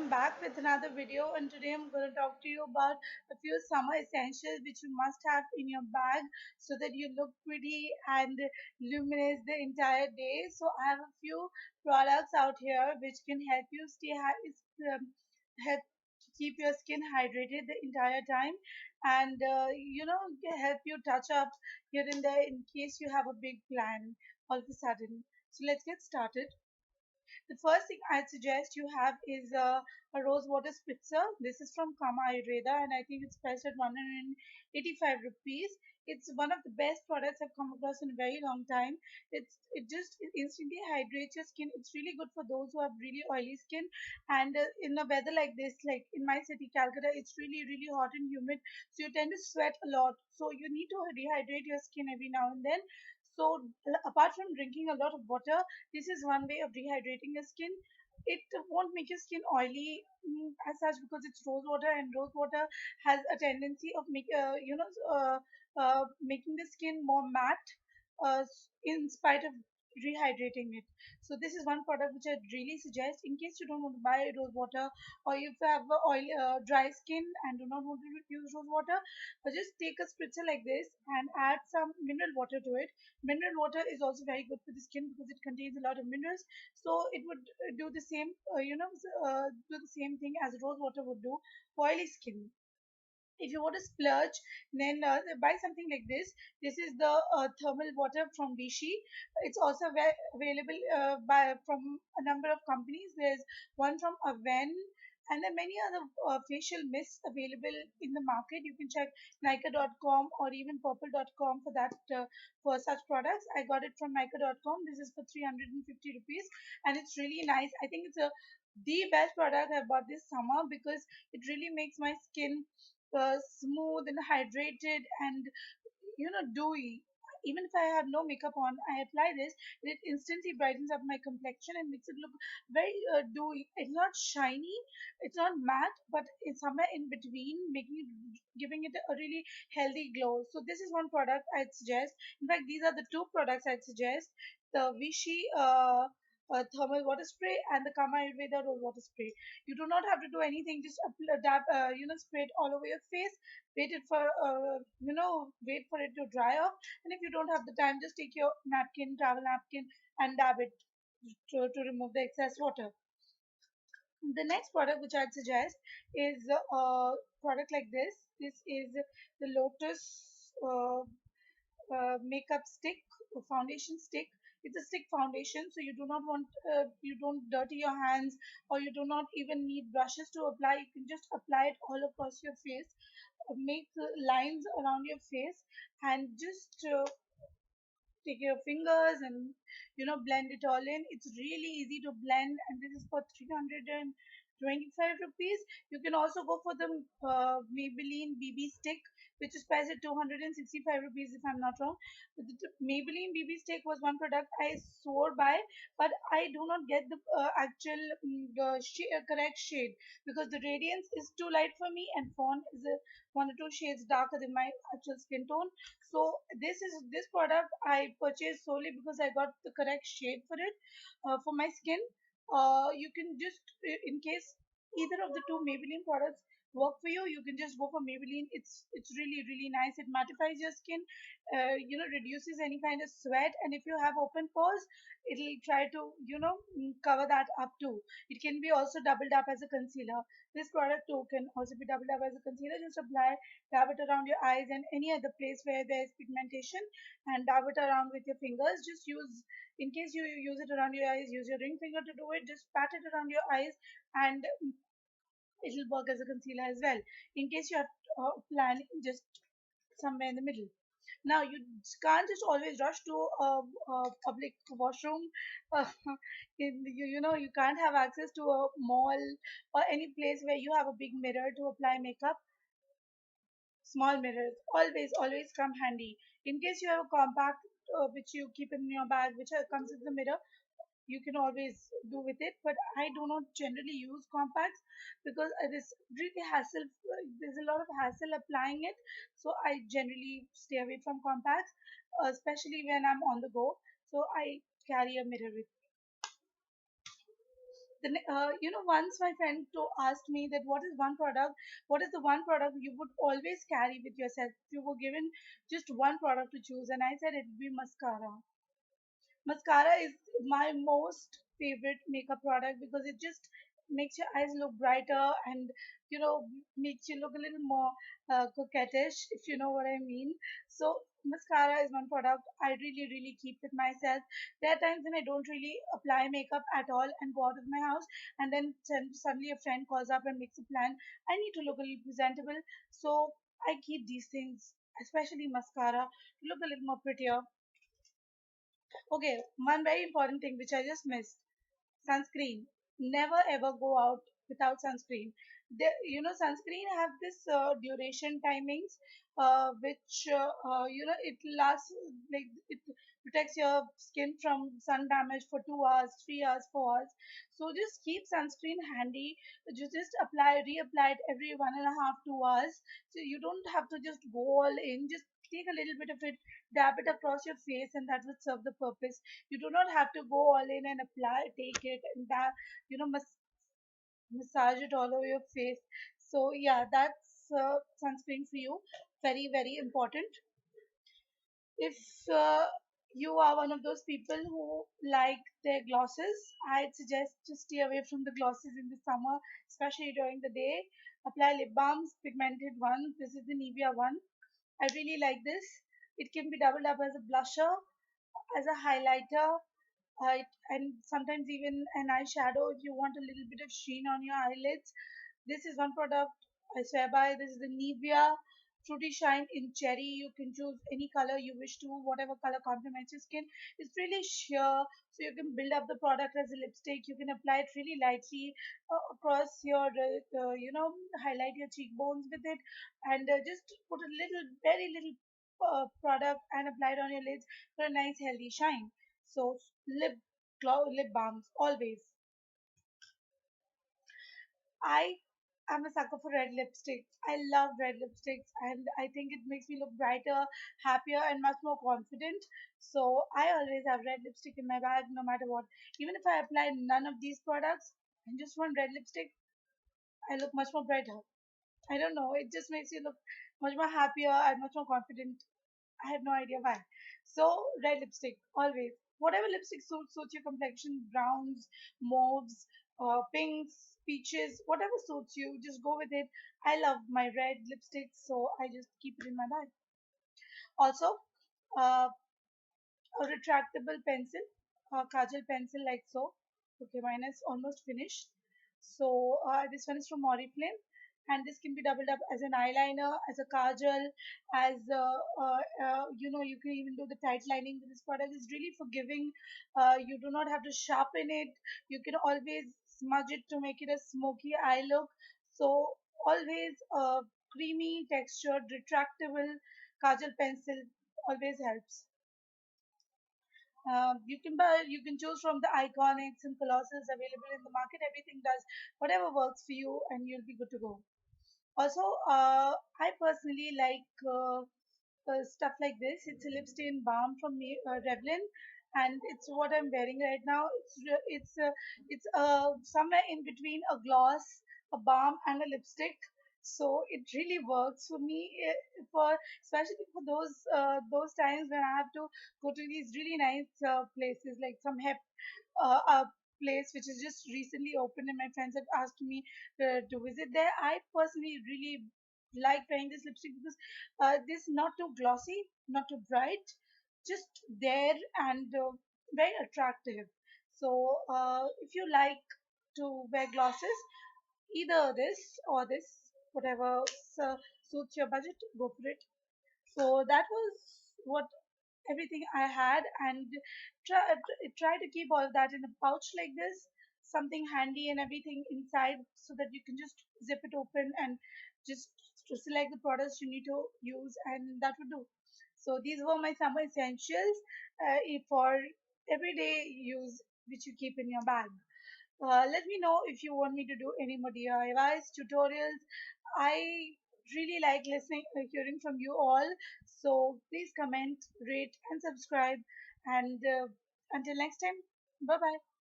I'm back with another video, and today I'm going to talk to you about a few summer essentials which you must have in your bag so that you look pretty and luminous the entire day. So I have a few products out here which can help you help keep your skin hydrated the entire time, and help you touch up here and there in case you have a big plan all of a sudden. So let's get started. The first thing I'd suggest you have is a rose water spritzer. This is from Kama Ayurveda, and I think it's priced at 185 rupees. It's one of the best products I've come across in a very long time. It instantly hydrates your skin. It's really good for those who have really oily skin, and in a weather like this, like in my city, Calcutta, it's really hot and humid, so you tend to sweat a lot. So you need to rehydrate your skin every now and then. So apart from drinking a lot of water, this is one way of rehydrating your skin. It won't make your skin oily as such because it's rose water, and rose water has a tendency of making the skin more matte in spite of rehydrating it. So this is one product which I'd really suggest in case you don't want to buy rose water, or if you have dry skin and do not want to use rose water, just take a spritzer like this and add some mineral water to it. Mineral water is also very good for the skin because it contains a lot of minerals. So it would do the same, do the same thing as rose water would do for oily skin. If you want to splurge, then buy something like this. This is the thermal water from Vichy. It's also available by from a number of companies. There's one from Aven, and there are many other facial mists available in the market. You can check Nika.com or even Purple.com for that, for such products. I got it from Nika.com. This is for 350 rupees, and it's really nice. I think it's the best product I bought this summer because it really makes my skin smooth and hydrated and dewy. Even if I have no makeup on, I apply this. It instantly brightens up my complexion and makes it look very dewy. It's not shiny, it's not matte, but it's somewhere in between, giving it a really healthy glow. So this is one product I'd suggest. In fact, these are the two products I'd suggest: the Vichy thermal water spray and the Kama Ayurveda rose water spray. You do not have to do anything; just spray it all over your face. Wait for it to dry off. And if you don't have the time, just take your napkin, travel napkin, and dab it to remove the excess water. The next product which I'd suggest is a product like this. This is the Lotus makeup stick, foundation stick. It's a stick foundation, so you don't dirty your hands, or you do not even need brushes to apply. You can just apply it all across your face, make lines around your face, and just take your fingers and blend it all in. It's really easy to blend, and this is for 325 rupees. You can also go for the Maybelline BB stick, which is priced at 265 rupees if I'm not wrong. The Maybelline BB stick was one product I swore by, but I do not get the actual correct shade because the radiance is too light for me, and fawn is one or two shades darker than my actual skin tone. So this product I purchased solely because I got the correct shade for it, for my skin. You can just, in case either of the two Maybelline products work for you, you can just go for Maybelline. It's really nice. It mattifies your skin, reduces any kind of sweat, and if you have open pores, it'll try to cover that up too. It can be also doubled up as a concealer. This product too can also be doubled up as a concealer. Just dab it around your eyes and any other place where there's pigmentation, and dab it around with your fingers. Just use, in case you use it around your eyes, use your ring finger to do it. Just pat it around your eyes, and it will work as a concealer as well. In case you have plan just somewhere in the middle. Now you can't just always rush to a public washroom. Uh, you can't have access to a mall or any place where you have a big mirror to apply makeup. Small mirrors always come handy. In case you have a compact which you keep in your bag, which comes with the mirror, you can always do with it. But I do not generally use compacts because it is really hassle. There's a lot of hassle applying it, so I generally stay away from compacts, especially when I'm on the go. So I carry a mirror with. Once my friend asked me that what is the one product you would always carry with yourself if you were given just one product to choose, and I said it would be mascara. Mascara is my most favorite makeup product because it just makes your eyes look brighter and you know makes you look a little more coquettish, if you know what I mean. So mascara is one product I really keep with myself. There are times when I don't really apply makeup at all and go out of my house, and then suddenly a friend calls up and makes a plan. I need to look a little presentable, so I keep these things, especially mascara, to look a little more prettier. Okay, one very important thing which I just missed, sunscreen. Never ever go out without sunscreen. Sunscreen have this duration timings, which it lasts, like it protects your skin from sun damage for 2 hours, 3 hours, 4 hours. So just keep sunscreen handy. You just reapply it every 1.5, 2 hours. So you don't have to just go all in. Just take a little bit of it, dab it across your face, and that would serve the purpose. You do not have to go all in and take it and that, massage it all over your face. So yeah, that's sunscreen for you. Very important. If you are one of those people who like their glosses, I'd suggest to stay away from the glosses in the summer, especially during the day. Apply lip balms, pigmented ones. This is the Nivea one. I really like this. It can be doubled up as a blusher, as a highlighter, and sometimes even an eyeshadow if you want a little bit of sheen on your eyelids. This is one product I swear by. This is the Nivea Fruity Shine in Cherry. You can choose any color you wish to, whatever color complements your skin. It's really sheer, so you can build up the product as a lipstick. You can apply it really lightly across your, highlight your cheekbones with it, and just put a little, very little product and apply it on your lids for a nice healthy shine. So lip balms always. I am a sucker for red lipsticks. I love red lipsticks, and I think it makes me look brighter, happier, and much more confident. So I always have red lipstick in my bag no matter what. Even if I apply none of these products and just one red lipstick, I look much more brighter. I don't know, it just makes you look much more happier and much more confident. I have no idea why. So red lipstick always. Whatever lipstick suits your complexion, browns, mauves, pinks, peaches, whatever suits you, just go with it. I love my red lipstick, so I just keep it in my bag. Also, uh, a retractable pencil, a kajal pencil like so. Okay, mine is almost finished. So this one is from Oriflame, and this can be doubled up as an eyeliner, as a kajal, as you can even do the tight lining with this product. It's really forgiving. You do not have to sharpen it. You can always smudge it to make it a smoky eye look. So always creamy textured, retractable kajal pencil always helps. You can choose from the iconics and colossals available in the market. Everything does whatever works for you, and you'll be good to go. Also, I personally like stuff like this. It's a lip stain balm from Revlon, and it's what I'm wearing right now. It's somewhere in between a gloss, a balm, and a lipstick. So it really works for me, for especially for those times when I have to go to these really nice places like some hep a place which is just recently opened, and my friends have asked me to visit there. I personally really like wearing this lipstick because this not too glossy, not too bright, just there and very attractive. So if you like to wear glosses, either this or this, whatever suits your budget, go for it. So that was what everything I had, and try to keep all that in a pouch like this, something handy and everything inside, so that you can just zip it open and just to select the products you need to use, and that would do. So these were my summer essentials for everyday use, which you keep in your bag. Let me know if you want me to do any more DIYs, tutorials. I really like hearing from you all. So please comment, rate, and subscribe. And until next time, bye bye.